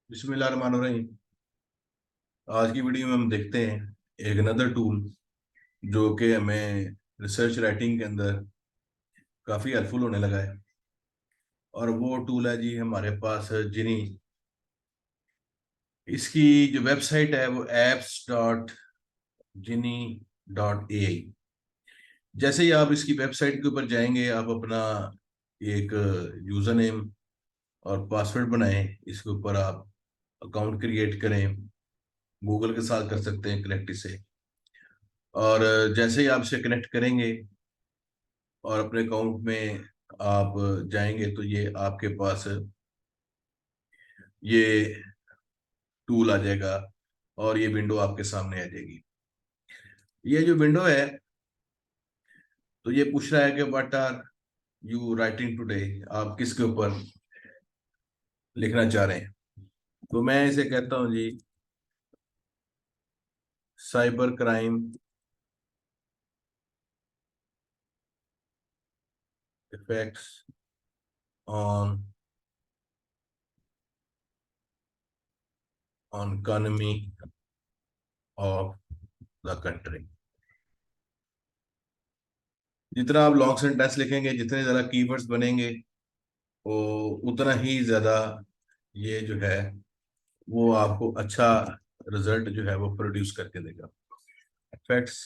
बिस्मिल्लाहिर्रहमानिर्रहीम। आज की वीडियो में हम देखते हैं एक अनदर टूल जो कि हमें रिसर्च राइटिंग के अंदर काफ़ी हेल्पफुल होने लगा है। और वो टूल है जी हमारे पास जिनी। इसकी जो वेबसाइट है वो apps.gini.ai। जैसे ही आप इसकी वेबसाइट के ऊपर जाएंगे, आप अपना एक यूज़र नेम और पासवर्ड बनाएं। इसके ऊपर आप अकाउंट क्रिएट करें। गूगल के साथ कर सकते हैं कनेक्ट इसे। और जैसे ही आप इसे कनेक्ट करेंगे और अपने अकाउंट में आप जाएंगे तो ये आपके पास ये टूल आ जाएगा और ये विंडो आपके सामने आ जाएगी। ये जो विंडो है तो ये पूछ रहा है कि what are you writing today. आप किसके ऊपर लिखना चाह रहे हैं। तो मैं इसे कहता हूं जी cyber crime effects on on economy of the country. जितना आप लॉन्ग सेंटेंस लिखेंगे, जितने ज्यादा कीवर्ड्स बनेंगे, वो उतना ही ज्यादा ये जो है वो आपको अच्छा रिजल्ट जो है वो प्रोड्यूस करके देगा। इफेक्ट्स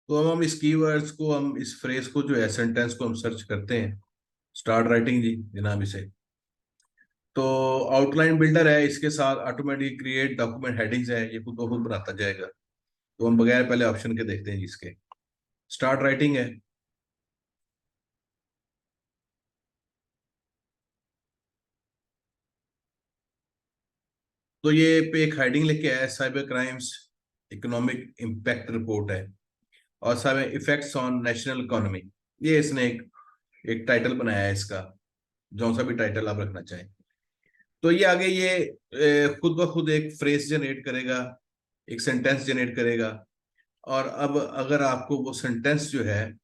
तो हम इस कीवर्ड्स को, हम इस फ्रेज को जो है सेंटेंस को हम सर्च करते हैं। स्टार्ट राइटिंग जी जनाब इसे। तो आउटलाइन बिल्डर है, इसके साथ ऑटोमेटिक क्रिएट डॉक्यूमेंट हेडिंग्स है, ये खुद ब खुद बनाता जाएगा। तो हम बगैर पहले ऑप्शन के देखते हैं जिसके स्टार्ट राइटिंग है। तो ये पे एक हेडिंग लिख के है cyber crimes economic impact report है। और cyber effects on national economy, ये इसने एक टाइटल बनाया है इसका। जो सा भी टाइटल आप रखना चाहें। तो ये आगे ये खुद ब खुद एक फ्रेज जनरेट करेगा, एक सेंटेंस जनरेट करेगा। और अब अगर आपको वो सेंटेंस जो है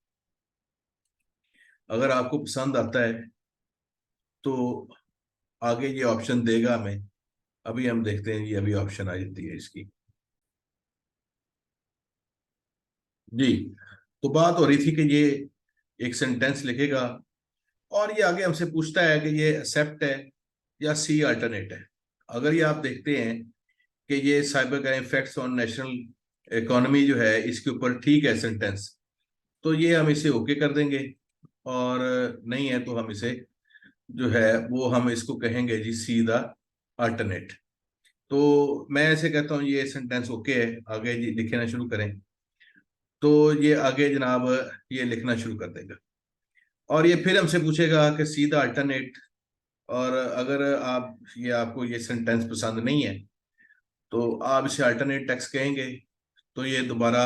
अगर आपको पसंद आता है तो आगे ये ऑप्शन देगा हमें। अभी हम देखते हैं, ये अभी ऑप्शन आ जाती है इसकी जी। तो बात हो रही थी कि ये एक सेंटेंस लिखेगा और ये आगे हमसे पूछता है कि ये एक्सेप्ट है या सी अल्टरनेट है। अगर ये आप देखते हैं कि ये cyber crime effects on national economy जो है इसके ऊपर ठीक है सेंटेंस, तो ये हम इसे ओके कर देंगे। और नहीं है तो हम इसे जो है वो हम इसको कहेंगे जी सी द अल्टरनेट। तो मैं ऐसे कहता हूँ ये सेंटेंस ओके है, आगे जी लिखना शुरू करें। तो ये आगे जनाब ये लिखना शुरू कर देगा। और ये फिर हमसे पूछेगा कि सी द अल्टरनेट। और अगर आप ये आपको ये सेंटेंस पसंद नहीं है तो आप इसे अल्टरनेट टेक्स्ट कहेंगे। तो ये दोबारा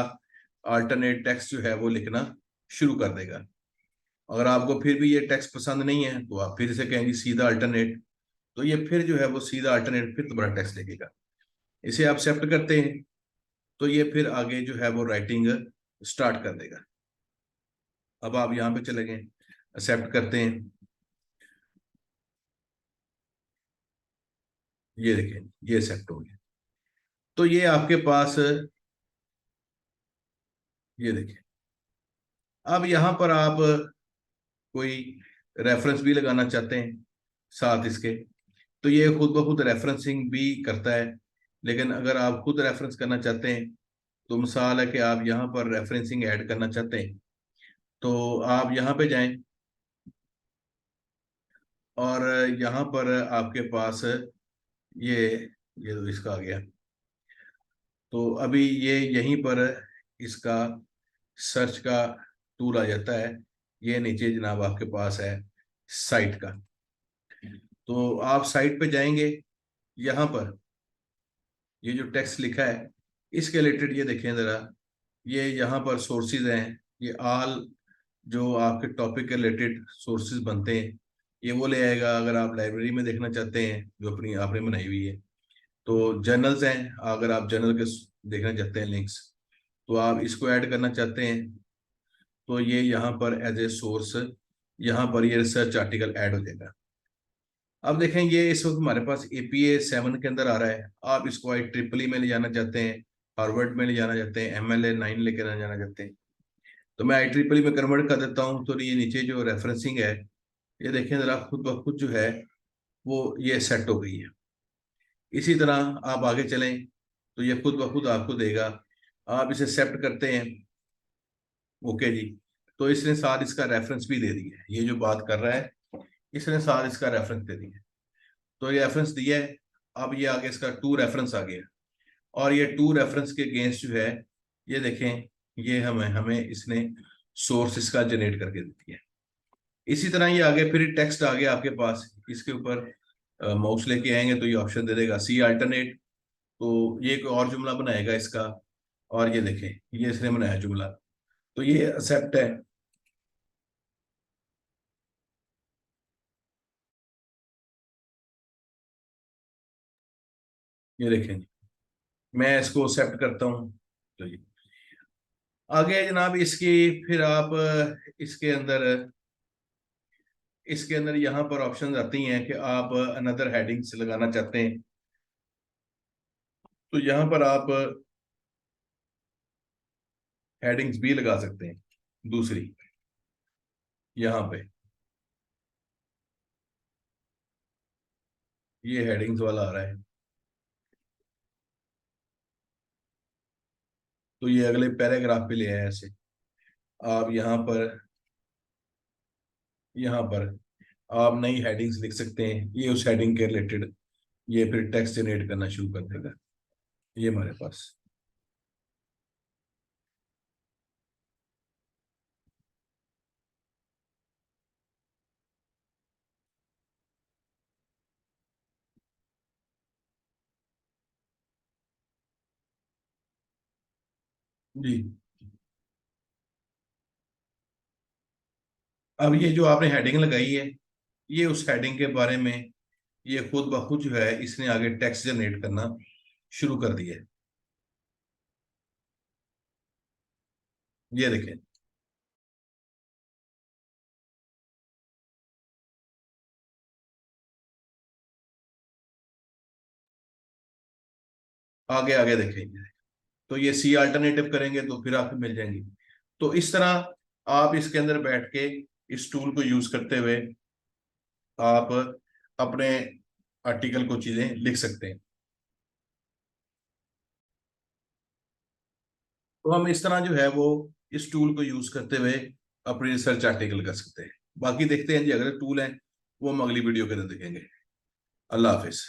अल्टरनेट टेक्स्ट जो है वो लिखना शुरू कर देगा। अगर आपको फिर भी ये टेक्स्ट पसंद नहीं है तो आप फिर से कहेंगे सीधा अल्टरनेट। तो ये फिर जो है वो सीधा अल्टरनेट फिर दोबारा टेक्स्ट लिखेगा। इसे आप एक्सेप्ट करते हैं तो ये फिर आगे जो है वो राइटिंग स्टार्ट कर देगा। अब आप यहाँ पे चले गए, एक्सेप्ट करते हैं। ये देखें ये एक्सेप्ट हो गया। तो ये आपके पास ये देखें। अब यहाँ पर आप कोई रेफरेंस भी लगाना चाहते हैं साथ इसके, तो ये खुद ब खुद रेफरेंसिंग भी करता है। लेकिन अगर आप खुद रेफरेंस करना चाहते हैं तो मिसाल है कि आप यहाँ पर रेफरेंसिंग ऐड करना चाहते हैं तो आप यहाँ पे जाएं। और यहाँ पर आपके पास ये तो इसका आ गया। तो अभी ये यहीं पर इसका सर्च का टूल आ जाता है। ये नीचे जनाब आपके पास है साइट का। तो आप साइट पे जाएंगे, यहाँ पर ये जो टेक्स्ट लिखा है इसके रिलेटेड ये देखें ज़रा। ये यहाँ पर सोर्सेज हैं, ये ऑल जो आपके टॉपिक के रिलेटेड सोर्सेज बनते हैं ये वो ले आएगा। अगर आप लाइब्रेरी में देखना चाहते हैं जो अपनी आपने बनाई हुई है तो जर्नल्स हैं, अगर आप जर्नल के देखना चाहते हैं लिंक्स तो आप इसको ऐड करना चाहते हैं तो ये यहाँ पर एज ए सोर्स यहाँ पर ये रिसर्च आर्टिकल ऐड हो जाएगा। अब देखें ये इस वक्त हमारे पास APA 7 के अंदर आ रहा है। आप इसको IEEE में ले जाना चाहते हैं, हार्वर्ड में ले जाना चाहते हैं, MLA 9 लेकर जाना चाहते हैं, तो मैं IEEE में कन्वर्ट कर देता हूँ। तो ये नीचे जो रेफरेंसिंग है, ये देखें जरा, खुद ब खुद जो है वो ये सेट हो गई है। इसी तरह आप आगे चलें तो ये खुद ब खुद आपको देगा। आप इसे एक्सेप्ट करते हैं, ओके जी, तो इसने साथ इसका रेफरेंस भी दे दिया है। ये जो बात कर रहा है इसने साथ इसका रेफरेंस दे दिया है। तो ये रेफरेंस दिया है। अब ये आगे इसका टू रेफरेंस आ गया, और ये टू रेफरेंस के अगेंस्ट जो है, ये देखें, ये हमें हमें इसने सोर्स इसका जनरेट करके दे दिया है। इसी तरह ये आगे फिर टेक्स्ट आ गया आपके पास, इसके ऊपर माउस लेके आएंगे तो ये ऑप्शन दे देगा सी अल्टरनेट। तो ये कोई और जुमला बनाएगा इसका, और ये देखें ये इसने बनाया जुमला, तो ये एक्सेप्ट है। ये देखें, मैं इसको एक्सेप्ट करता हूँ। तो ये आगे जनाब इसकी, फिर आप इसके अंदर यहाँ पर ऑप्शन आती हैं कि आप अनदर हेडिंग्स लगाना चाहते हैं, तो यहाँ पर आप हेडिंग्स भी लगा सकते हैं दूसरी, यहाँ पे ये हेडिंग्स वाला आ रहा है। तो ये अगले पैराग्राफ पे ले आया ऐसे। आप यहाँ पर आप नई हेडिंग्स लिख सकते हैं, ये उस हेडिंग के रिलेटेड ये फिर टेक्स्ट जनरेट करना शुरू कर देगा। ये हमारे पास। जी, अब ये जो आपने हेडिंग लगाई है, ये उस हेडिंग के बारे में ये खुद ब खुद जो है इसने आगे टेक्स्ट जनरेट करना शुरू कर दिया है। ये देखें, आगे आगे देखेंगे, तो ये सी अल्टरनेटिव करेंगे तो फिर आपको मिल जाएंगी। तो इस तरह आप इसके अंदर बैठ के इस टूल को यूज करते हुए आप अपने आर्टिकल को चीजें लिख सकते हैं। तो हम इस तरह जो है वो इस टूल को यूज करते हुए अपनी रिसर्च आर्टिकल कर सकते हैं। बाकी देखते हैं जी, अगले टूल हैं वो हम अगली वीडियो के अंदर देखेंगे। अल्लाह हाफिज।